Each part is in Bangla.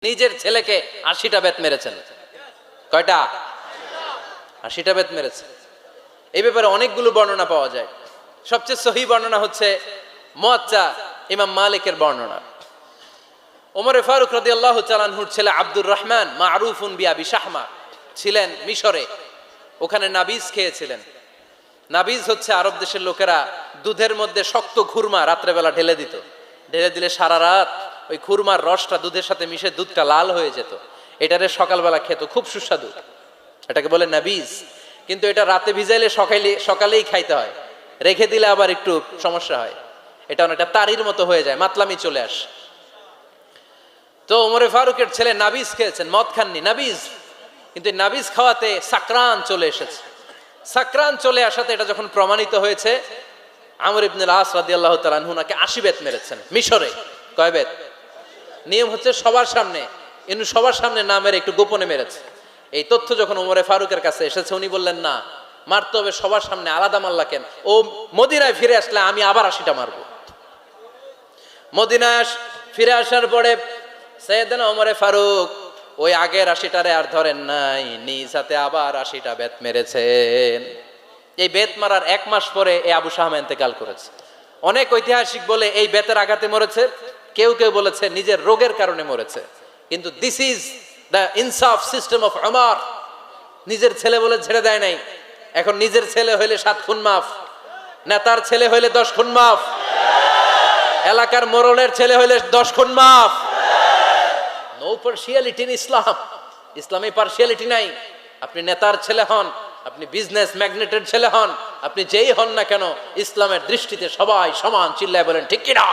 নিজের ছেলেকে ৮০টা বেত মেরেছেন। কয়টা? ৮০টা বেত মেরেছে। এই ব্যাপারে অনেকগুলো বর্ণনা পাওয়া যায়। সবচেয়ে সহি বর্ণনা হচ্ছে মুয়াত্তা ইমাম মালিকের বর্ণনা। ওমরে ফারুক রাদিয়াল্লাহু তাআলা আনহুর ছেলে আব্দুর রহমান মারুফুন বিআবি শাহমা ছিলেন মিশরে। ওখানে নাবিজ খেয়েছিলেন। নাবিজ হচ্ছে আরব দেশের লোকেরা দুধের মধ্যে শক্ত খুরমা রাত্রেবেলা ঢেলে দিত। ঢেলে দিলে সারা রাত ওই খুরমার রসটা দুধের সাথে মিশে দুধটা লাল হয়ে যেত। এটারে সকালবেলা খেত, খুব সুস্বাদু। এটাকে বলে নাবিজ। কিন্তু এটা রাতে ভিজাইলে সকালেই খাইতে হয়, রেখে দিলে আবার একটু সমস্যা হয়। এটা অনেকটা তারির মতো হয়ে যায়, মাতলামি চলে আসে। তো ওমরে ফারুকের ছেলে নাবিজ খেয়েছেন, মদ খাননি, নাবিজ। কিন্তু নাবিজ খাওয়াতে সাকরান চলে এসেছে। সাকরান চলে আসাতে এটা যখন প্রমাণিত হয়েছে, আমর ইবনে আস রাদিয়াল্লাহু তাআলা আনহু নাকি ৮০ বেত মেরেছেন মিশরে। কয় বেত? নিয়ম হচ্ছে সবার সামনে, ইনি সবার সামনে না মেরে একটু গোপনে মেরেছে। এই তথ্য যখন ওমরে ফারুকের কাছে এসেছে, উনি বললেন না, মারতে হবে সবার সামনে, আলাদা মারলা কেন? ও মদিনায় ফিরে আসলে আমি আবার ৮০টা মারবো। মদিনায় ফিরে আসার পরে সাইয়েদনা ওমরে ফারুক ওই আগের ৮০টারে আর ধরেন নাই, নিজ হাতে আবার ৮০টা বেত মেরেছেন। এই বেত মারার ১ মাস পরে এই আবু শাহমা ইন্তেকাল করেছে। অনেক ঐতিহাসিক বলে এই বেতের আঘাতে মরেছে, কেউ কেউ বলেছে নিজের রোগের কারণে মরেছে। কিন্তু দিস ইজ দ্য ইনসাফ সিস্টেম অফ ওমর। নিজের ছেলে বলে ছেড়ে দেয় নাই। এখন নিজের ছেলে হইলে ৭ খুন মাফ, নেতার ছেলে হইলে ১০ খুন মাফ, এলাকার মোড়লের ছেলে হইলে ১০ খুন মাফ। নো পার্সিয়ালিটি ইন ইসলাম। ইসলামে পার্সিয়ালিটি নাই। আপনি নেতার ছেলে হন, আপনি বিজনেস ম্যাগনেটের ছেলে হন, আপনি যেই হন না কেন, ইসলামের দৃষ্টিতে সবাই সমান। চিল্লায় বলেন ঠিক কি না?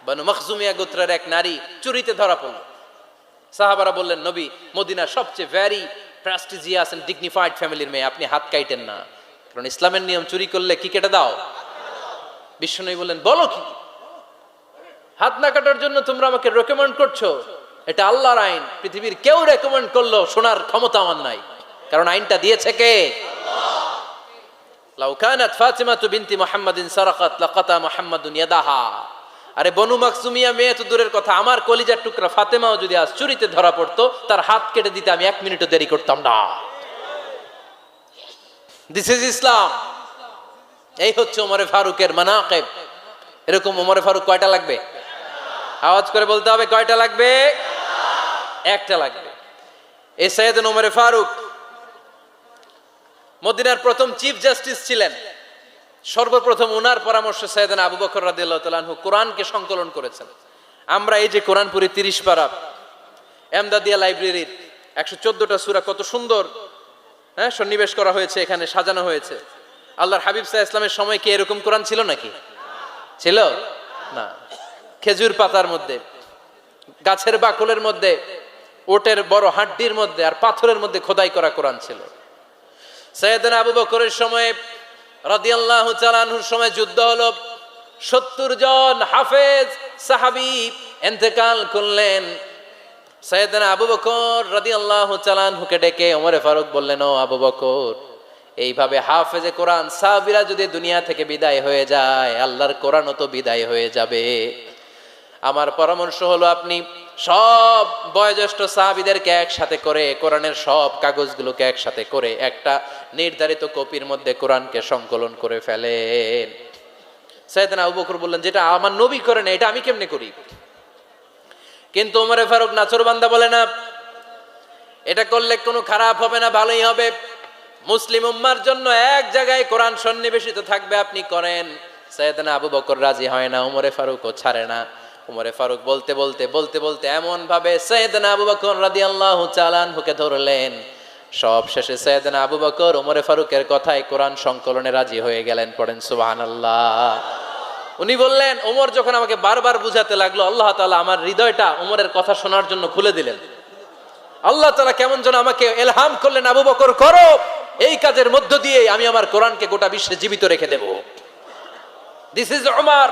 বানু মখজুমিয়া গোত্রের এক নারী চুরিতে ধরা পড়ল। সাহাবারা বললেন, নবী, মদিনার সবচেয়ে ভেরি প্রেস্টিজিয়াস এন্ড ডিগনিফাইড ফ্যামিলির মেয়ে, আপনি হাত কাটেন না, কারণ ইসলামের নিয়ম চুরি করলে কি কেটে দাও। বিশ্বনবী বললেন, বলো কি? হাত না কাটার জন্য তোমরা আমাকে রেকমেন্ড করছো? এটা আল্লাহর আইন। পৃথিবীর কেউ রেকমেন্ড করলো শোনার ক্ষমতা আমার নাই, কারণ আইনটা দিয়েছে কে? আল্লাহ। লাউ কানাত ফাতিমাতু বিনতি মুহাম্মাদিন সারাকাত লাকাতা মুহাম্মাদুন ইয়াদাহা। আরে বনু মাখজুমিয়া মেয়ে তো দূরের কথা, আমার কলিজার টুকরা ফাতেমাও যদি আজ চুরিতে ধরা পড়তো, তার হাত কেটে দিতে আমি ১ মিনিটও দেরি করতাম না। দিস ইজ ইসলাম। এই হচ্ছে ওমরে ফারুকের মানাকিব। এরকম ওমরে ফারুক কয়টা লাগবে? আওয়াজ করে বলতে হবে, কয়টা লাগবে? একটা লাগবে। এই সাইয়েদনা ওমরে ফারুক মদিনার প্রথম চিফ জাস্টিস ছিলেন। সর্বপ্রথম ওনার পরামর্শে সাইয়েদনা আবু বকর রাদিয়াল্লাহু তাআলা আনহু কোরআনকে সংকলন করেছেন। আমরা এই যে কোরআন পড়ি ৩০ পারা, এমদাদিয়া লাইব্রেরির ১১৪টা সূরা, কত সুন্দর সন্নিবেশ করা হয়েছে, এখানে সাজানো হয়েছে। আল্লাহর হাবিব সাল্লাল্লাহু আলাইহি ওয়াসাল্লামের সময় কি এরকম কোরআন ছিল নাকি? ছিল না। খেজুর পাতার মধ্যে, গাছের বাকলের মধ্যে, ওটের বড় হাড্ডির মধ্যে আর পাথরের মধ্যে খোদাই করা কোরআন ছিল। সাইয়েদনা আবু বকরের সময় রাদিয়াল্লাহু তাআলা আনহুর সময় যুদ্ধ হলো। ৭০ জন হাফেজ সাহাবী ইন্তেকাল করলেন। সাইয়েদনা আবু বকর রাদিয়াল্লাহু তাআলা আনহুকে ডেকে ওমরে ফারুক বললেন, ও আবু বকর, এইভাবে হাফেজে কোরআন সাহাবীরা যদি দুনিয়া থেকে বিদায় হয়ে যায়, আল্লাহর কোরআনও তো বিদায় হয়ে যাবে। আমার পরামর্শ হলো, আপনি সব বয়োজ্যেষ্ঠ সাহাবীদেরকে একসাথে করে কোরআনের সব কাগজগুলোকে একসাথে করে একটা নির্ধারিত কপির মধ্যে কোরআনকে সংকলন করে ফেলেন। সাইয়েদনা আবু বকর বললেন, যেটা আমার নবী করেন এটা আমি কেমনে করি? কিন্তু ওমরে ফারুক নাচরবান্দা বলে না, এটা করলে কোনো খারাপ হবে না, ভালোই হবে। মুসলিম উম্মার জন্য এক জায়গায় কোরআন সন্নিবেশিত থাকবে, আপনি করেন। সাইয়েদনা আবু বকর রাজি হয় না, ওমরে ফারুকও ছাড়ে না। ওমরে ফারুক বলতে বলতে বলতে বলতে এমন ভাবে সাইয়েদনা আবু বকর রাদিয়াল্লাহু তাআলা আনহুকে ধরলেন, সব শেষে সাইয়েদনা আবু বকর ওমরে ফারুকের কথায় কোরআন সংকলনে রাজি হয়ে গেলেন। পড়েন সুবহানাল্লাহ। উনি বললেন, ওমর যখন আমাকে বারবার বুঝাতে লাগলো, আল্লাহ তাআলা আমার হৃদয়টা ওমরের কথা শোনার জন্য খুলে দিলেন। আল্লাহ তাআলা কেমন যেন আমাকে ইলহাম করলেন, আবু বকর করো, এই কাজের মধ্য দিয়ে আমি আমার কোরআনকে গোটা বিশ্বে জীবিত রেখে দেব। This is Omar.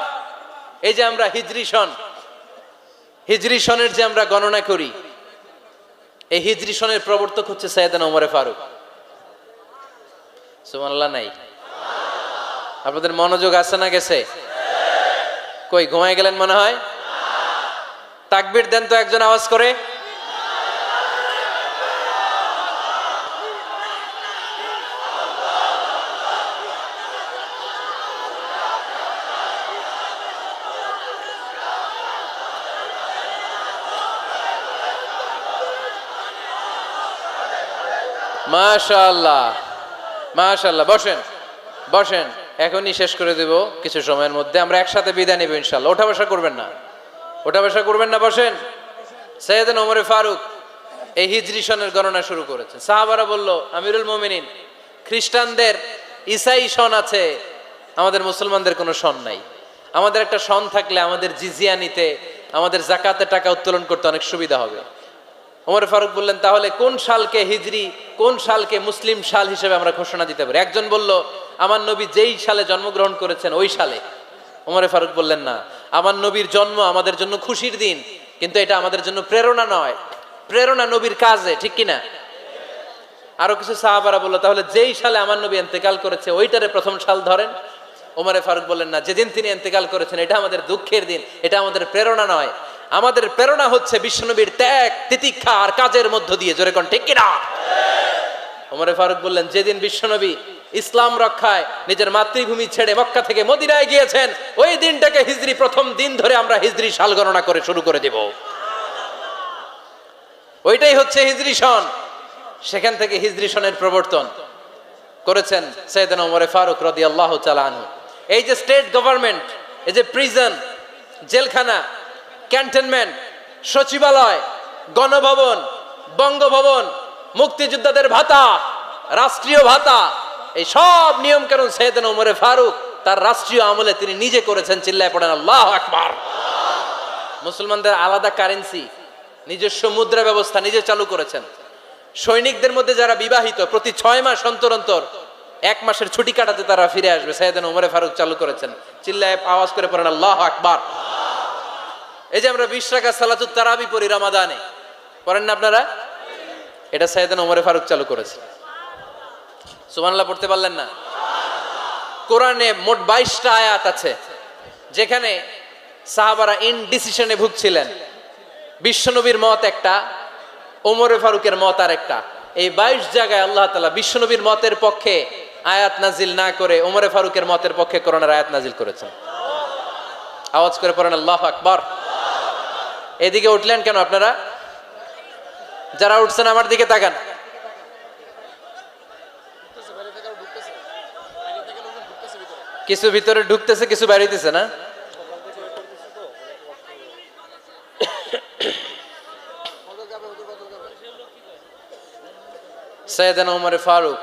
এই যে আমরা হিজরি সনের যে আমরা গণনা করি, এই হিজরি সনের প্রবর্তক হচ্ছে সাইয়েদনা ওমরে ফারুক। সুবহানাল্লাহ নাই? আপনাদের মনোযোগ আছে না গেছে? কই ঘুমায় গেলেন মনে হয়? তাকবীর দেন তো একজন আওয়াজ করে। মাশাআল্লাহ, মাশাআল্লাহ। বসেন, বসেন, এখনই শেষ করে দেব কিছু সময়ের মধ্যে। আমরা একসাথে বিদায় নেব ইনশাআল্লাহ। ওঠা বসা করবেন না, ওঠা বসা করবেন না, বসেন। সৈয়দনা ওমর ফারুক এই হিজরি সনের গণনা শুরু করেছেন। সাহাবারা বলল, আমিরুল মুমিনিন, খ্রিস্টানদের ঈসাই সন আছে, আমাদের মুসলমানদের কোনো সন নাই। আমাদের একটা সন থাকলে আমাদের জিজিয়া নিতে, আমাদের জাকাতের টাকা উত্তোলন করতে অনেক সুবিধা হবে। ওমর ফারুক বললেন, তাহলে কোন সালকে হিজরি, কোন সালকে মুসলিম সাল হিসেবে আমরা ঘোষণা দিতে পারি? একজন বলল, আমার নবী যেই সালে জন্মগ্রহণ করেছেন ওই সালে। ওমর ফারুক বললেন, না, আমার নবীর জন্ম আমাদের জন্য খুশির দিন, কিন্তু এটা আমাদের জন্য প্রেরণা নয়। প্রেরণা নবীর কাজে, ঠিক কিনা? আরো কিছু সাহাবারা বলল, তাহলে যেই সালে আমার নবী ইন্তেকাল করেছে ওইটারে প্রথম সাল ধরেন। ওমর ফারুক বললেন, না, যেদিন তিনি ইন্তেকাল করেছেন এটা আমাদের দুঃখের দিন, এটা আমাদের প্রেরণা নয়। আমাদের প্রেরণা হচ্ছে বিশ্বনবীর ত্যাগ, তিতিক্ষা আর কাজের মধ্য দিয়ে। জোরে কোন ঠিক কিনা? ওমর ফারুক বললেন, যেদিন বিশ্বনবী ইসলাম রক্ষায় নিজের মাতৃভূমি ছেড়ে মক্কা থেকে মদিনায় গিয়েছেন ওই দিনটাকে হিজরি প্রথম দিন ধরে আমরা হিজরি সাল গণনা করে শুরু করে দেব। ওইটাই হচ্ছে হিজরি সন। সেখান থেকে হিজরি সনের প্রবর্তন করেছেন সৈয়দনা ওমর ফারুক রাদিয়াল্লাহু তাআলা আনহু। এই যে স্টেট গভর্নমেন্ট, এই যে প্রিজন, জেলখানা, ক্যান্টনমেন্ট, সচিবালয়, গণভবন, বঙ্গভবন, মুক্তিযোদ্ধাদের ভাতা, রাষ্ট্রীয় ভাতা, এই সব নিয়ম কানুন সৈয়দনা ওমর ফারুক তার রাষ্ট্রীয় আমলে তিনি নিজে করেছেন। চিল্লায় পড়েন আল্লাহু আকবার। মুসলমানদের আলাদা কারেন্সি, নিজস্ব মুদ্রা ব্যবস্থা নিজে চালু করেছেন। সৈনিকদের মধ্যে যারা বিবাহিত প্রতি 6 মাস অন্তর অন্তর 1 মাসের ছুটি কাটাতে তারা ফিরে আসবে, সৈয়দনা ওমর ফারুক চালু করেছেন। চিল্লায় আওয়াজ করে পড়েন আল্লাহু আকবার। এই যে আমরা 20 রাকাত সালাতুত তারাবি পড়ি রমাদানে, পড়েন না আপনারা? এটা সৈয়দনা ওমর ফারুক চালু করেছে। সুবহানাল্লাহ পড়তে পারলেন না? কোরআনে মোট 22টা আয়াত আছে যেখানে সাহাবারা ইনডিসিশনে ভুগছিলেন। বিশ্বনবীর মত একটা, ওমর ফারুকের মত আর একটা। এই 22 জায়গায় আল্লাহ তাআলা বিশ্বনবীর মতের পক্ষে আয়াত নাজিল না করে ওমর ফারুকের মতের পক্ষে কোরআনের আয়াত নাজিল করেছেন। আওয়াজ করে পড়েন আল্লাহু আকবার। এদিকে উঠলেন কেন আপনারা? যারা উঠছেন আমার দিকে তাকান। কিছু ভিতরে ঢুকতেছে, কিছু বাইরেতেছে না? সৈয়দনা ওমর ফারুক,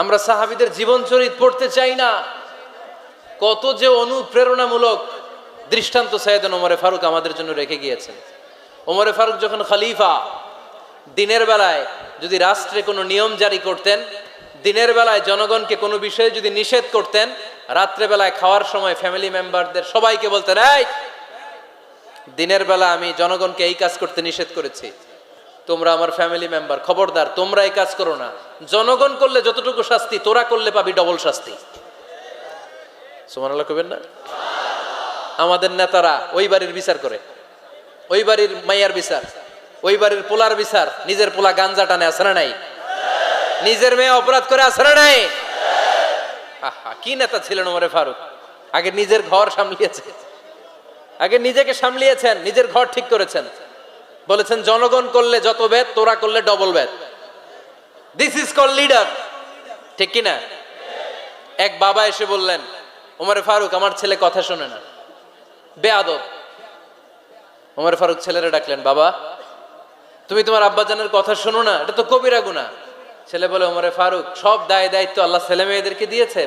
আমরা সাহাবীদের জীবন চরিত পড়তে চাই না, কত যে অনুপ্রেরণামূলক দৃষ্টান্ত সৈয়দনা ওমর ফারুক আমাদের জন্য রেখে গিয়েছেন। ওমর ফারুক যখন খলিফা, দিনের বেলায় যদি রাষ্ট্রে কোনো নিয়ম জারি করতেন, দিনের বেলায় জনগণকে কোনো বিষয়ে যদি নিষেধ করতেন, রাত্রে বেলায় খাওয়ার সময় ফ্যামিলি মেম্বারদের সবাইকে বলতেন, এই দিনের বেলা আমি জনগণকে এই কাজ করতে নিষেধ করেছি, তোমরা আমার ফ্যামিলি মেম্বার, খবরদার তোমরা এই কাজ করো না। জনগণ করলে যতটুকু শাস্তি, তোরা করলে পাবি ডবল শাস্তি। সুবহানাল্লাহ কইবেন না? আমাদের নেতারা ওই বাড়ির বিচার করে, ওই বাড়ির মাইয়ার বিচার, ওই বাড়ির পোলার বিচার, নিজের পোলা গাঞ্জা টানে আছে না নাই? নিজের মেয়ে অপরাধ করে আছে না নাই? আহা, কি নেতা ছিলেন ওমর ফারুক! আগে নিজের ঘর সামলিয়েছে, আগে নিজেকে সামলিয়েছেন, নিজের ঘর ঠিক করেছেন। বলেছেন জনগণ করলে যত বেদ, তোরা করলে double Veda. This is call leader, ঠিক কিনা? এক বাবা এসে বললেন, ওমর ফারুক আমার ছেলে কথা শোনে না, বেয়াদব। ওমর ফারুক ছেলেরে ডাকলেন, বাবা তুমি তোমার আব্বাজানের কথা শোনো না, এটা তো কবিরা গুনাহ। ছেলে বলে, ওমর ফারুক সব দায় দায়িত্ব আল্লাহ ছেলে মেয়েদেরকে দিয়েছে।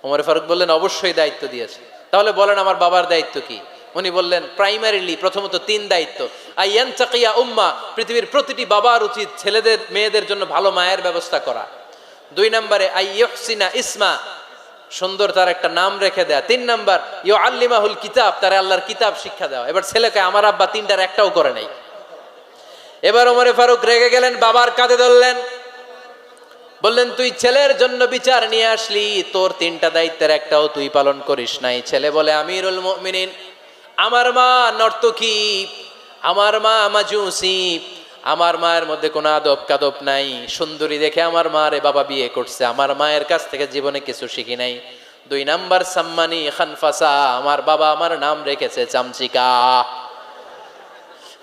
ওমর ফারুক বললেন, অবশ্যই দায়িত্ব দিয়েছে। তাহলে বলেন আমার বাবার দায়িত্ব কি? উনি বললেন, প্রাইমারিলি প্রথমত 3 দায়িত্ব। আইয়ানতাকিয়া উম্মা, পৃথিবীর প্রতিটি বাবার উচিত ছেলেদের মেয়েদের জন্য ভালো মায়ের ব্যবস্থা করা। 2 নম্বরে আইয়ুহসিনা ইসমা, সুন্দর তার একটা নাম রেখে দেয়া। 3 নম্বর ইউআল্লিমাহুল কিতাব, তার আল্লাহর কিতাব শিক্ষা দেওয়া। এবার ছেলেকে আমার আব্বা 3টার একটাও করে নাই। এবার ওমর ফারুক রেগে গেলেন, বাবার কাঁধে ধরলেন, বললেন তুই ছেলের জন্য বিচার নিয়ে আসলি, তোর 3টা দায়িত্বের একটাও তুই পালন করিস নাই। ছেলে বলে, আমিরুল মুমিনিন আমার মা নর্তকী, আমার মা মাজুসি, আমার মায়ের মধ্যে কোনো আদব কাদব নাই, সুন্দরী দেখে আমার মারে বাবা বিয়ে করছে, আমার মায়ের কাছ থেকে জীবনে কিছু শিখি নাই। 2 নাম্বার সাম্মানি খানফাসা, আমার বাবা আমার নাম রেখেছে চামচিকা।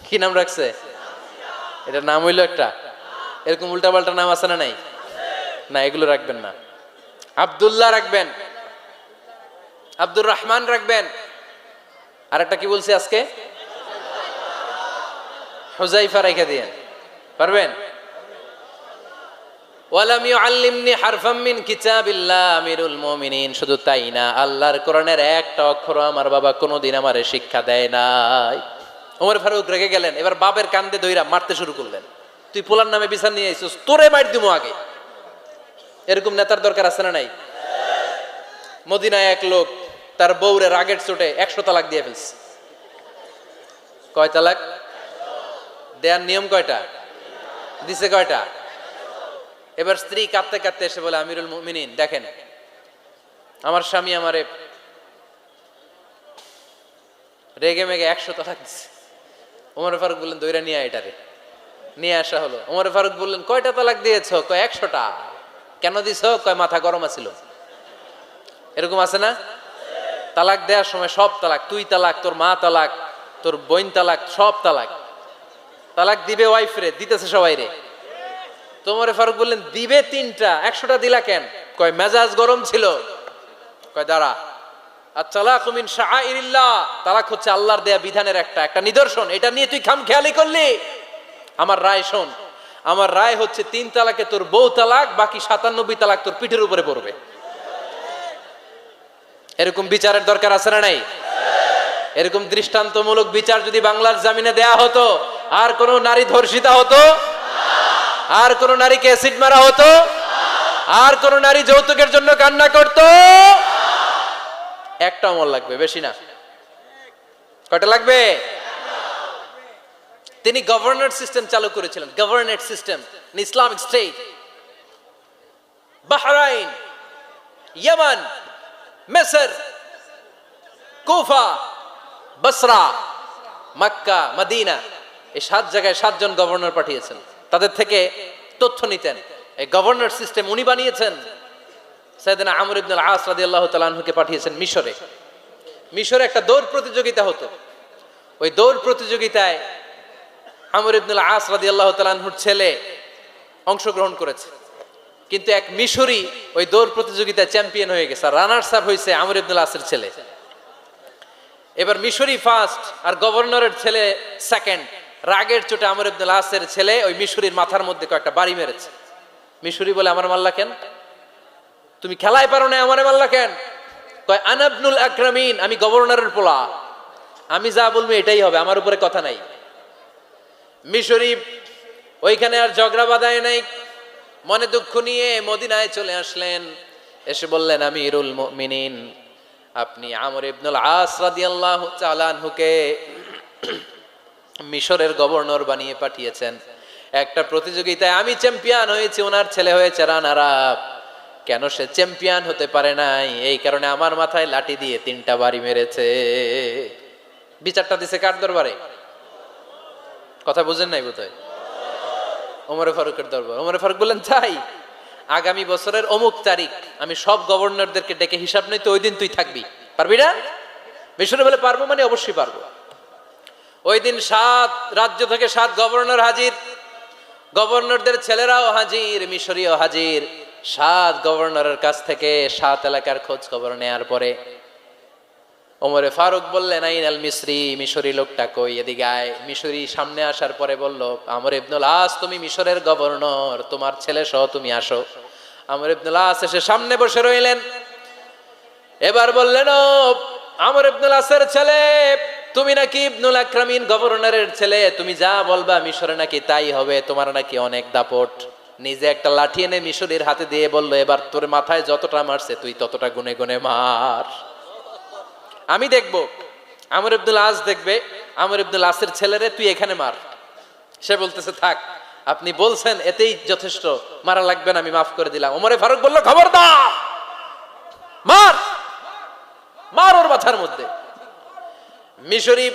কি নাম রাখছে? এটা নাম হইলো একটা? এরকম উল্টাপাল্টা নাম আছে না নাই? না, এগুলো রাখবেন না। আব্দুল্লাহ রাখবেন, আব্দুর রহমান রাখবেন, আর একটা কি বলছি আজকে? হুজাইফা রেখে দিয়েন, পারবেন? ওয়ালাম ইউআল্লিমনি হারফাম মিন কিতাবিল্লাহ আমিরুল মুমিনিন, শুধু তাই না, আল্লাহর কোরআনের একটা অক্ষর আমার বাবা কোনোদিন আমারে শিক্ষা দেয় নাই। ওমর ফারুক রেগে গেলেন, এবার বাপের কান্দে ধইরা মারতে শুরু করলেন। তুই পোলার নামে বিচার নিয়ে আইছিস, তোরে মার দিমু আগে। এরকম নেতার দরকার আছে না নাই? মদিনায় এক লোক তার বউরে রাগের চোটে 100 তালাক দিয়ে ফেলছে। কয় তালাক দেয়ার নিয়ম? কয়টা দিছে? কয়টা? এবার স্ত্রী কাঁদতে কাঁদতে এসে বলে, আমিরুল মুমিনিন দেখেন, আমার স্বামী আমারে রেগে মেগে 100 তালাক দিছে। ওমর ফারুক বললেন, দইরা নিয়ে এটারে। নিয়ে আসা হলো। ওমর ফারুক বললেন, কয়টা তালাক দিয়েছো? কয় 100টা। কেন দিছ? কয় মাথা গরম আছিল। এরকম আছে না? তালাক দেওয়ার সময় সব তালাক, তুই তালাক, তোর মা তালাক, তোর বোন তালাক, সব তালাক। তালাক দিবে ওয়াইফ রে, দিতেছে সবাই রে। তোমার ফারুক বললেন, দিবে 3টা, 100টা দিলা কেন? কয় মেজাজ গরম ছিল। কয় দাঁড়া, আত-তালাকু মিন শাআইরিল্লাহ, তালাক হচ্ছে আল্লাহর দেয়া বিধানের একটা নিদর্শন, এটা নিয়ে তুই খামখেয়ালি করলি। আমার রায় শোন, আমার রায় হচ্ছে 3 তালাকে তোর বউ তালাক, বাকি 97 তালাক তোর পিঠের উপরে পড়বে। এরকম বিচারের দরকার আছে না নাই? এরকম দৃষ্টান্তমূলক বিচার যদি বাংলার জমিনে দেয়া হতো, আর কোন নারী ধর্ষিতা হতো? আর কোন নারীকে অ্যাসিড মারা হতো? আর কোন নারী যৌতুকের জন্য কান্না করতো? একটা আমল লাগবে, বেশি না। কয়টা লাগবে? তিনি গভর্নর সিস্টেম চালু করেছিলেন, governor system, Islamic state. Bahrain, Yemen, মিসর, কুফা, বসরা, মক্কা, মদিনা, এই 7 জায়গায় 7 জন গভর্নর পাঠিয়েছেন। তাদের থেকে তথ্য নিতেন। এই গভর্নর সিস্টেম উনি বানিয়েছেন। সাইয়েদনা আমর ইবনে আল-আস রাদিয়াল্লাহু তাআলা আনহুকে পাঠিয়েছেন মিশরে। মিশরে একটা দৌড় প্রতিযোগিতা হতো। ওই দৌড় প্রতিযোগিতায় আমর ইবনে আল-আস রাদিয়াল্লাহু তাআলা আনহুর ছেলে অংশগ্রহণ করেছে, কিন্তু এক মিশরি ওই দৌড় প্রতিযোগিতায় চ্যাম্পিয়ন হয়ে গেছে। রানার্স আপ হয়েছে আমর ইবনে আল-আসের ছেলে। এবার মিশরি ফার্স্ট আর গভর্নরের ছেলে সেকেন্ড। রাগের চোটে আমর ইবনে আল-আসের ছেলে ওই মিশরির মাথার মধ্যে কয়েকটা বাড়ি মেরেছে। মিশরি বলে, আমার মাল্লা কেন? তুমি খেলায় পারো না, আমারে মাল্লা কেন? কয়, আনা ইবনুল আকরামিন, আমি গভর্নরের পোলা, আমি যা বলবো এটাই হবে, আমার উপরে কথা নাই। মিশরি ওইখানে আর ঝগড়া বাঁধায় নাই, মনে দুঃখ নিয়ে মদিনায় চলে আসলেন। এসে বললেন, আমিরুল মুমিনিন, আপনি আমর ইবনুল আস রাদিয়াল্লাহু তাআলা আনহুকে মিশরের গভর্নর বানিয়ে পাঠিয়েছেন। একটা প্রতিযোগিতায় আমি চ্যাম্পিয়ন হয়েছি, ওনার ছেলে হয়েছে রানার আপ। কেন সে চ্যাম্পিয়ন হতে পারে নাই? এই কারণে আমার মাথায় লাঠি দিয়ে 3টা বাড়ি মেরেছে। বিচারটা দিছে কার দরবারে? কথা বুঝেন নাই বোধহয়? ওমর ফারুকের দরবার। ওমর ফারুক বললেন, তাই আগামী বছরের অমুক তারিখ আমি সব গভর্নরদেরকে ডেকে হিসাব নিতে, ওই দিন তুই থাকবি, পারবি না? মিশরে বলে, পারবো মানে অবশ্যই পারবো। ওই দিন 7 রাজ্য থেকে 7 গভর্নর হাজির, গভর্নরদের ছেলেরাও হাজির, মিশরীয় হাজির। 7 গভর্নরের কাছ থেকে 7 এলাকার খোঁজ খবর নেয়ার পরে ওমরে ফারুক বললেন, আইন আল মিসরি, মিশরি লোকটা কই, এদিকে আয়। মিশরি সামনে আসার পরে বলল, আমর ইবনুল আস, তুমি মিশরের গভর্নর, তোমার ছেলে সহ তুমি আসো। আমর ইবনুল আস এসে সামনে বসে রইলেন। এবার বললেন, ও আমর ইবনুল আসের ছেলে, তুমি নাকি ইবনুল আকরামিন গভর্নরের ছেলে, তুমি যা বলবা মিশরে নাকি তাই হবে, তোমার নাকি অনেক দাপট। নিজে একটা লাঠি এনে মিশরীর হাতে দিয়ে বলল, এবার তোর মাথায় যতটা মারছে তুই ততটা গুনে গুনে মার, আমি দেখব। আমর ইবনুল আস দেখবে, আমর ইবনুল আসের ছেলেরে তুই এখানে মার। সে বলতেছে, থাক, আপনি বলছেন এতেই যথেষ্ট, মারা লাগবে না, আমি মাফ করে দিলাম। ওমরে ফারুক বলল, খবরদার, মার, মার ওর মাথার মধ্যে। মিশরি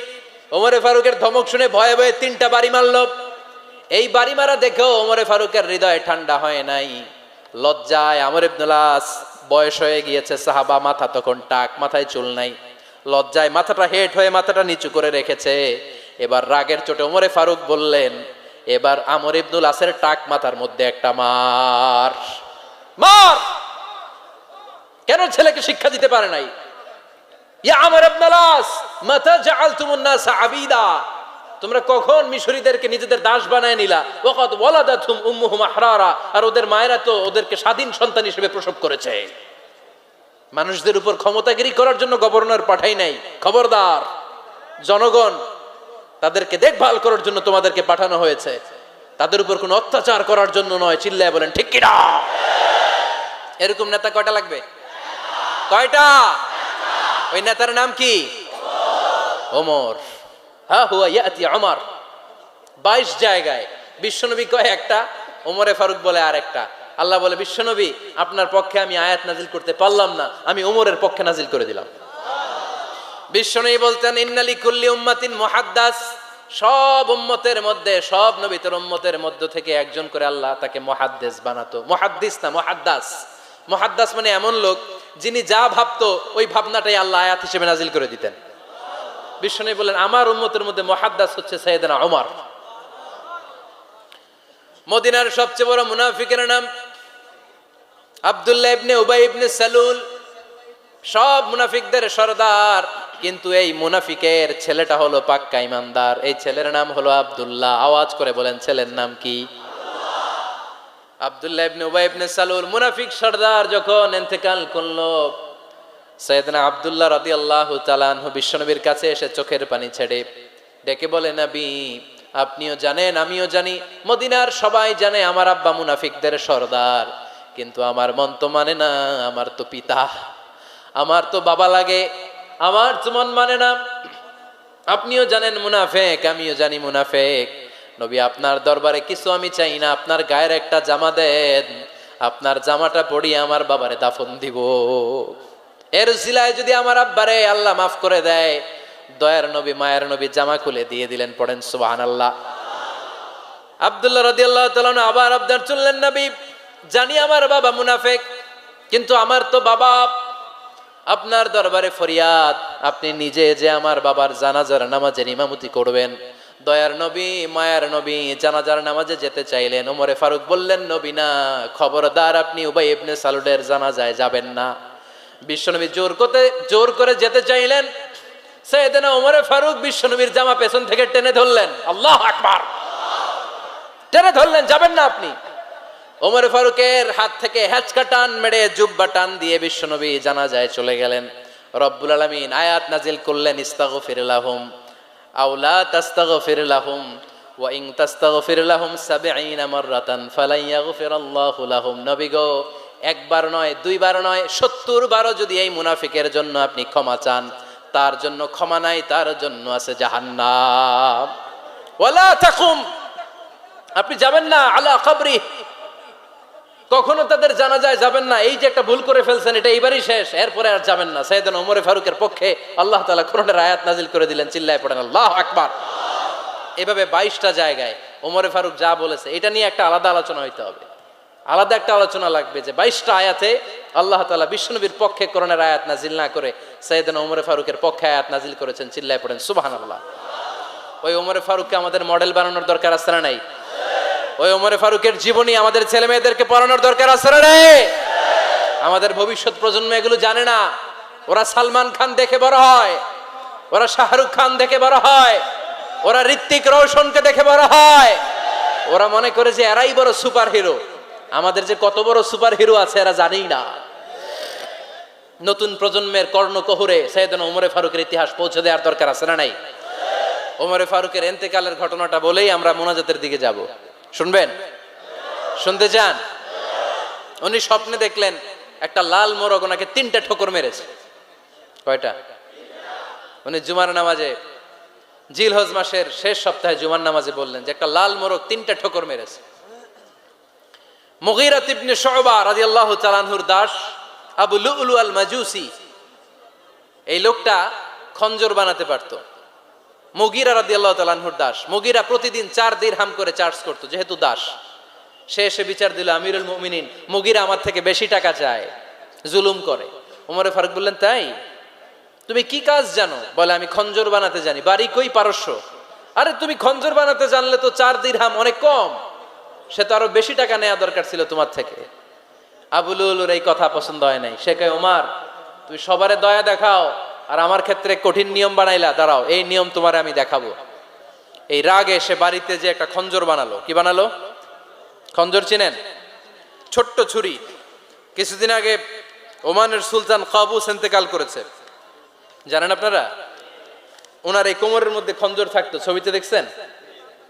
ওমরে ফারুকের ধমক শুনে ভয়ে ভয়ে 3টা বাড়ি মারল। এই বাড়ি মারা দেখেও ওমরে ফারুকের হৃদয় ঠান্ডা হয় নাই। লজ্জায় আমর ইবনুল আস, বয়স হয়ে গিয়েছে সাহাবা, মাথা তখন টাক, মাথায় চুল নাই, লজ্জায় মাথাটা হেট হয়ে মাথাটা নিচু করে রেখেছে। এবার রাগের চোটে ওমরে ফারুক বললেন, এবার আমর ইবনুল আসের টাক মাথার মধ্যে একটা মার মার। কেন ছেলেকে শিক্ষা দিতে পারে নাই? ইয়া আমর ইবনুল আস, মাতা জাআলতুমুন নাস আবিদা, তোমরা কখন মিশরীদেরকে নিজেদের দাস বানায় নিলা? ওয়াকাদ ওয়ালাদাতুম উম্মুহুম আহরারা, আর ওদের মায়েরা তো ওদেরকে স্বাধীন সন্তান হিসেবে প্রসব করেছে। মানুষদের উপর ক্ষমতাগিরি করার জন্য গভর্নর পাঠাই নাই। খবরদার, জনগণ তাদেরকে দেখভাল করার জন্য তোমাদেরকে পাঠানো হয়েছে, তাদের উপর কোনো অত্যাচার করার জন্য নয়। চিল্লায় বলেন ঠিক কিনা? এরকম নেতা কয়টা লাগবে? কয়টা? ওই নেতার নাম কি? ওমর। হ্যাঁ, হুয়া ইয়াতি ওমর। 22 জায়গায় বিশ্বনবী কয় একটা, ওমরে ফারুক বলে আর একটা। আল্লাহ বলে, বিশ্বনবী আপনার পক্ষে আমি আয়াত নাজিল করতে পারলাম না, আমি ওমরের পক্ষে নাজিল করে দিলাম। বিশ্বনবী বলতেন, ইন্নালি কুল্লি উম্মাতিন মুহাদ্দাস, সব উম্মতের মধ্যে, সব নবীর উম্মতের মধ্য থেকে একজন করে আল্লাহ তাকে মুহাদ্দিস বানাতো। মুহাদ্দিস না, মুহাদ্দাস। মুহাদ্দাস মানে এমন লোক যিনি যা ভাবতো ওই ভাবনাটাই আল্লাহ আয়াত হিসেবে নাজিল করে দিতেন। বিশ্বনবী বললেন, আমার উম্মতের মধ্যে মুহাদ্দাস হচ্ছে সাইয়েদনা ওমর। মদিনার সবচেয়ে বড় মুনাফিকের নাম আব্দুল্লাহ ইবনে উবাই ইবনে সালুল, সব মুনাফিকদের সরদার। কিন্তু এই মুনাফিকের ছেলেটা হলো পাক্কা ইমানদার। এই ছেলের নাম হলো আব্দুল্লাহ। আওয়াজ করে বলেন, ছেলের নাম কি? আব্দুল্লাহ ইবনে উবাই ইবনে সালুল। মুনাফিক সরদার যখন ইন্তেকাল করলো, সাইয়েদনা আব্দুল্লাহ রাদিয়াল্লাহু তাআলা আনহু বিশ্বনবীর কাছে এসে চোখের পানি ছেড়ে ডেকে বলে, নবী আপনিও জানেন, আমিও জানি, মদিনার সবাই জানে আমার আব্বা মুনাফিকদের সরদার, কিন্তু আমার মন তো মানে না, আমার তো পিতা, আমার তো বাবা লাগে, আমার তো মন মানে না। আপনিও জানেন মুনাফেক, আমিও জানি মুনাফেক। নবী আপনার দরবারে কিছু আমি চাই না, আপনার গায়ের একটা জামা দেন, আপনার জামাটা পরিয়ে আমার বাবারে দাফন দিব। এর উসিলায় যদি আমার আব্বারে আল্লাহ মাফ করে দেয়, দয়ার নবী মায়ের নবী জামা খুলে দিয়ে দিলেন। পড়েন সুবহানাল্লাহ। আব্দুল্লাহ রাদিয়াল্লাহু তাআলা আবার আবদার চললেন, নবী জানি আমার বাবা মুনাফিক, কিন্তু আমার তো বাবা, আপনার দরবারে ফরিয়াদ, আপনি নিজে যে আমার বাবার জানাজার নামাজের ইমামতি করবেন। দয়ার নবী মায়ার নবী জানাজার নামাজে যেতে চাইলেন। ওমরে ফারুক বললেন, নবী না, খবরদার, আপনি উবাই ইবনে সালুলের জানাজায় যাবেন না। বিশ্বনবী জোর করে যেতে চাইলেন। সাইয়েদনা ওমরে ফারুক বিশ্বনবীর জামা পেছন থেকে টেনে ধরলেন। আল্লাহু আকবার। টেনে ধরলেন, যাবেন না আপনি। ওমর ফারুকের হাত থেকে হ্যাচকা টান মেরে জুব্বা টান দিয়ে বিশ্বনবী জানাজায় চলে গেলেন। রব্বুল আলামিন আয়াত নাজিল করলেন, ইস্তাগফির লাহুম আও লা তাস্তাগফির লাহুম ওয়া ইন তাস্তাগফির লাহুম ৭০ মাররাতান ফালান ইয়াগফিরাল্লাহু লাহুম। নবী গো, একবার নয়, দুইবার নয়, ৭০ বারও যদি এই মুনাফিকের জন্য আপনি ক্ষমা চান, তার জন্য ক্ষমা নাই, তার জন্য আছে জাহান্নাম। ওয়ালা তাকুম, আপনি যাবেন না আলা কবরি, কখনো তাদের জানাজায় যাবেন না। এই যে একটা ভুল করে ফেলছেন, এটা এইবারই শেষ, এরপরে আর যাবেন না। সাইয়েদনা ওমর ফারুকের পক্ষে আল্লাহ তাআলা কোরআনের আয়াত নাজিল করে দিলেন। চিল্লায় পড়েন আল্লাহু আকবার। এভাবে 22টা জায়গায় ওমর ফারুক যা বলেছে, এটা নিয়ে একটা আলাদা আলোচনা হইতে হবে, আলাদা একটা আলোচনা লাগবে যে 22টা আয়াতে আল্লাহ তাআলা বিশ্বনবীর পক্ষে কোরআনের আয়াত নাজিল না করে সাইয়েদনা ওমর ফারুকের পক্ষে আয়াত নাজিল করেছেন। চিল্লায় পড়েন সুবহানাল্লাহ। ওই ওমর ফারুককে আমাদের মডেল বানানোর দরকার আছে না নাই? ওই ওমরে ফারুকের জীবনী আমাদের ছেলে মেয়েদেরকে পড়ানোর দরকার আছে না নাই? আমাদের ভবিষ্যৎ প্রজন্ম এগুলো জানে না। ওরা সালমান খান দেখে বড় হয়, ওরা শাহরুখ খান দেখে বড় হয়, ওরা ঋত্বিক রোশনকে দেখে বড় হয়। ওরা মনে করে যে এরাই বড় সুপার হিরো। আমাদের যে কত বড় সুপার হিরো আছে এরা জানেই না। নতুন প্রজন্মের কর্ণকহুরে সাইয়েদনা ওমরে ফারুকের ইতিহাস পৌঁছে দেওয়ার দরকার আছে না নাই? ওমরে ফারুকের ইন্তেকালের ঘটনাটা বলেই আমরা মোনাজাতের দিকে যাব। শুনবেন? শুনতে চান? উনি স্বপ্নে দেখলেন একটা লাল মোরগ ওনাকে 3টা ঠোকর মেরেছে। কয়টা? উনি জুমার নামাজে, জিলহজ মাসের শেষ সপ্তাহে জুমার নামাজে বললেন যে একটা লাল মোরগ 3টা ঠোকর মেরেছে। মুগীরা ইবনে শুবা রাদিয়াল্লাহু তাআলা আনহুর দাস আবু লুলু আল মাজুসি, এই লোকটা খঞ্জর বানাতে পারত। মুগীরা রাদিয়াল্লাহু তাআলা আনহুর দাস। মুগীরা প্রতিদিন 4 দিরহাম করে চার্জ করত, যেহেতু দাস। সে এসে বিচার দিল, আমিরুল মুমিনিন, মুগীরা আমার থেকে বেশি টাকা চায়, জুলুম করে। ওমরে ফারুক বললেন, তাই? তুমি কি কাজ জানো? বলে, আমি খঞ্জর বানাতে জানি। বাড়ি কই? পারস্য। আরে তুমি খঞ্জর বানাতে জানলে তো 4 দিরহাম অনেক কম, সে তো আরো বেশি টাকা নেওয়া দরকার ছিল তোমার থেকে। আবু লুলুর এই কথা পছন্দ হয় নাই। সে কয়, ওমর তুই সবারে দয়া দেখাও আর আমার ক্ষেত্রে কঠিন নিয়ম বানাইলা, দাঁড়াও এই নিয়ম তোমারে আমি দেখাবো। এই রাগে সে বাড়িতে যে একটা খঞ্জর বানালো। কি বানালো? খঞ্জর চিনেন? ছোট্ট ছুরি। কিছুদিন আগে ওমানের সুলতান কাবুস ইন্তেকাল করেছে, জানেন আপনারা? ওনার এই কোমরের মধ্যে খঞ্জর থাকতো, ছবিতে দেখছেন?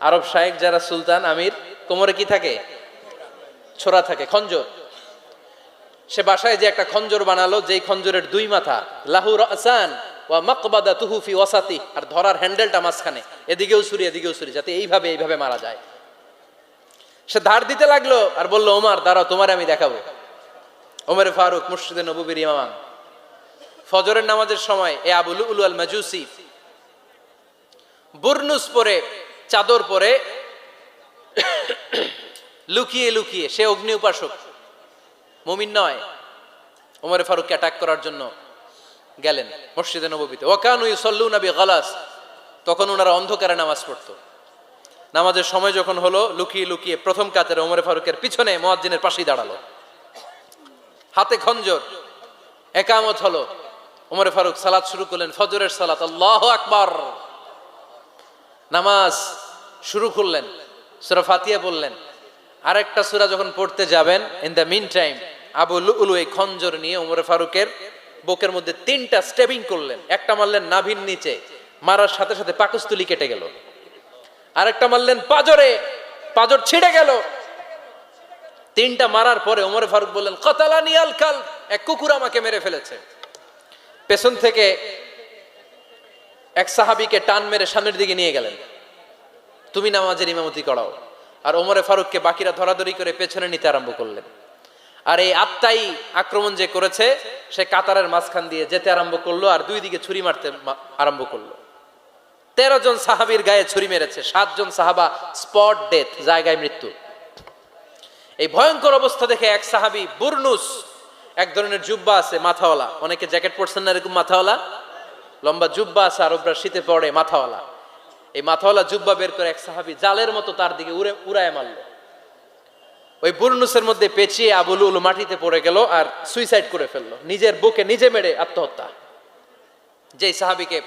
আরব শায়েখ যারা সুলতান আমির, কোমরে কি থাকে? ছোরা থাকে, খঞ্জর। সে বাসায় যে একটা খঞ্জর বানালো, যেই খঞ্জরের 2 মাথা, লাহু রাসান ওয়া মাকবাদাতুহু ফি ওয়াসাতি, আর ধরার হ্যান্ডেলটা মাঝখানে, এদিকেও ছুরি এদিকেও ছুরি, যাতে এইভাবে মারা যায়। সে ধার দিতে লাগলো আর বলল, ওমর দাঁড়াও তোমারে আমি দেখাবো। ওমরে ফারুক মসজিদে নববীর ইমাম, ফজরের নামাজের সময় এ আবু লুলু আল মাজুসি বুরনুস পরে, চাদর পরে, লুকিয়ে লুকিয়ে, সে অগ্নি উপাসক, মুমিন নয়। ওমরে ফারুককে অ্যাটাক করার জন্য গেলেন মসজিদে নববীতে। ওয়াকানু ইউসাল্লুনা বিগালাস, তখন ওনারা অন্ধকারে নামাজ পড়তো। নামাজের সময় যখন হলো, লুকিয়ে লুকিয়ে প্রথম কাতারে ওমরে ফারুকের পিছনে মুয়াজ্জিনের পাশেই দাঁড়ালো, হাতে খঞ্জর। একামত হলো, ওমরে ফারুক সালাত শুরু করলেন, ফজরের সালাত, আল্লাহু আকবার। নামাজ শুরু করলেন, সূরা ফাতিহা বললেন। আরেকটা সূরা যখন পড়তে যাবেন, in the mean time Abu Lulu এই খঞ্জর নিয়ে ওমরে ফারুকের বুকের মধ্যে 3টা স্টেবিং করলেন। একটা মারলেন নাভির নিচে, মারার সাথে সাথে পাকস্থলী কেটে গেল। আরেকটা মারলেন পাজরে, পাজর ছিঁড়ে গেল। 3টা মারার পরে ওমরে ফারুক বললেন, কাতালানি আল কালব, এক কুকুর আমাকে মেরে ফেলেছে। পেছন থেকে এক সাহাবীকে টান মেরে সামনের দিকে নিয়ে গেলেন, তুমি নামাজের ইমামতি করাও। আর ওমরে ফারুককে বাকিরা ধরাধরি করে পেছনে নিতে আরম্ভ করলেন। আর এই আত্মাই আক্রমণ যে করেছে, সে কাতারের মাঝখান দিয়ে যেতে আরম্ভ করলো আর 2 দিকে ছুরি মারতে আরম্ভ করলো। 13 জন সাহাবীর গায়ে ছুরি মেরেছে, 7 জন সাহাবা স্পট ডেথ, জায়গায় মৃত্যু। এই ভয়ঙ্কর অবস্থা দেখে এক সাহাবী বুরনুস, এক ধরনের জুব্বা আছে মাথাওয়ালা, অনেকে জ্যাকেট পরছেন না এরকম মাথাওয়ালা, লম্বা জুব্বা আছে, আরবরা শীতে পরে মাথাওয়ালা, এই মাথাওয়ালা জুব্বা বের করে এক সাহাবী জালের মতো তার দিকে উড়ায় মারলো। ওই বুরনুসের মধ্যে পেঁচিয়ে আবু লুলু মাটিতে পড়ে গেল আর সুইসাইড করে ফেললো, নিজের বুকে নিজে মেরে আত্মহত্যা। যেই সাহাবীকে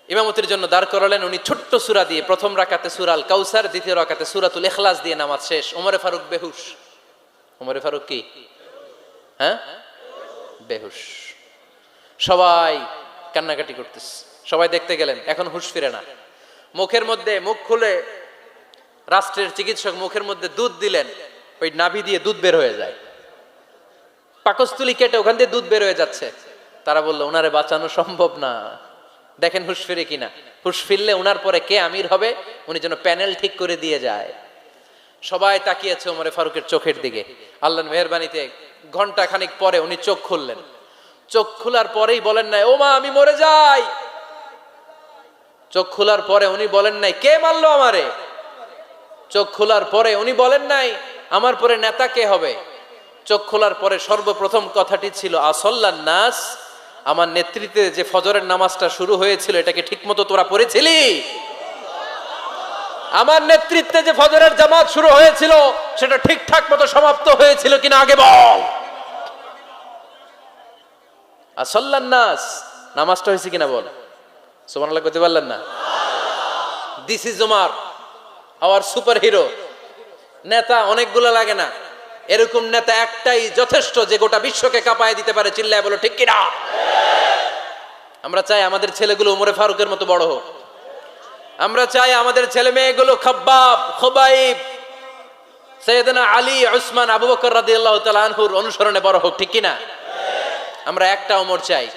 ইমামতির জন্য দাঁড় করালেন, উনি ছোট্ট সূরা দিয়ে, প্রথম রাকাতে সূরা আল কাউসার, দ্বিতীয় রাকাতে সূরাতুল ইখলাস দিয়ে নামাজ শেষ। ওমরে ফারুক বেহুশ। ওমরে ফারুক কি? হ্যাঁ, বেহুশ। সবাই কান্নাকাটি করতেছে, সবাই দেখতে গেলেন, এখন হুঁশ ফিরে না। মুখের মধ্যে, মুখ খুলে রাষ্ট্রের চিকিৎসক মুখের মধ্যে দুধ দিলেন, ওই নাভি দিয়ে দুধ বের হয়ে যায়, পাকস্থলী কেটে ওখান দিয়ে দুধ বের হয়ে যাচ্ছে। তারা বললো, ওনারে বাঁচানো সম্ভব না, দেখেন হুঁশ ফিরে কিনা। হুঁশ ফিরলে ওনার পরে কে আমির হবে, উনি যেন প্যানেল ঠিক করে দিয়ে যায়। সবাই তাকিয়েছে ওমরে ফারুকের চোখের দিকে। আল্লাহর মেহেরবানিতে ঘন্টা খানিক পরে উনি চোখ খুললেন। চোখ খোলার পরেই বলেন নাই, ও মা আমি মরে যাই। চোখ খোলার পরে উনি বলেন নাই, কে মারলো আমারে। চোখ খোলার পরে উনি বলেন নাই, আমার পরে নেতা কে হবে। চোখ খোলার পরে সর্বপ্রথম কথাটি ছিল, আসল্লান নাস, আমার নেতৃত্বে যে ফজরের নামাজটা শুরু হয়েছিল, এটাকে ঠিক মতো তোরা পড়েছিলি? আমার নেতৃত্বে যে ফজরের জামাত শুরু হয়েছিল, সেটা ঠিকঠাক মতো সমাপ্ত হয়েছিল কিনা আগে বল। আসল্লান নাস, নামাজটা হয়েছে কিনা বল। সুবহানাল্লাহ করতে পারলেন না? This is Omar, hour super hero. নেতা অনেকগুলো লাগে না, এরকম নেতা একটাই যথেষ্ট, যে গোটা বিশ্বকে কাঁপায় দিতে পারে। চিল্লায় বলো ঠিক কিনা? আমরা চাই আমাদের ছেলেগুলো ওমরে ফারুকের মতো বড় হোক। আমরা চাই আমাদের ছেলে মেয়েগুলো খাব্বাব, খুবাইব, সাইয়েদনা আলী, উসমান, আবু বকর রাদিয়াল্লাহু তাআলা আনহুর অনুসরণে বড় হোক, ঠিক কিনা? আমরা একটা ওমর চাই,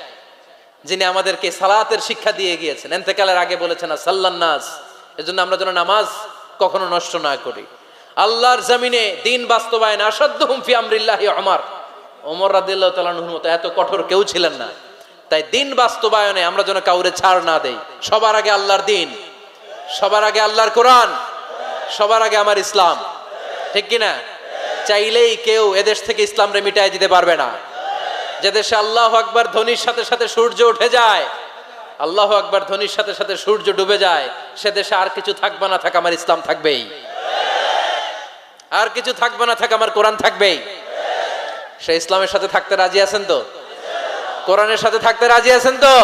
যিনি আমাদেরকে সালাতের শিক্ষা দিয়ে গিয়েছেন, ইন্তেকালের আগে বলেছেন সাল্লান নাস। এজন্য আমরা যেন নামাজ কখনো নষ্ট না করি। আল্লাহর জমিনে দিন বাস্তবায়ন আসাদ্দুহুম ফি আমরিল্লাহি ওমর। ওমর রাদিয়াল্লাহু তাআলা আনহুর মতো এত কঠোর কেউ ছিলেন না। তাই দিন বাস্তবায়নে আমরা যেন কাউরে ছাড় না দেই। সবার আগে আল্লাহর দিন, সবার আগে আল্লাহর কোরআন, সবার আগে আমার ইসলাম, ঠিক কিনা? চাইলেই কেউ এদেশ থেকে ইসলামরে মিটাই দিতে পারবে না। যে দেশে আল্লাহু আকবার ধ্বনির সাথে সাথে সূর্য উঠে যায়, আল্লাহু আকবার ধ্বনির সাথে সাথে সূর্য ডুবে যায়, সে দেশে আর কিছু থাকবে না থাক আমার ইসলাম থাকবেই, আর কিছু থাকবে না থাক আমার কোরআন থাকবেই। সে ইসলামের সাথে থাকতে রাজি আছেন তো? কোরআনের সাথে থাকতে রাজি আছেন তো?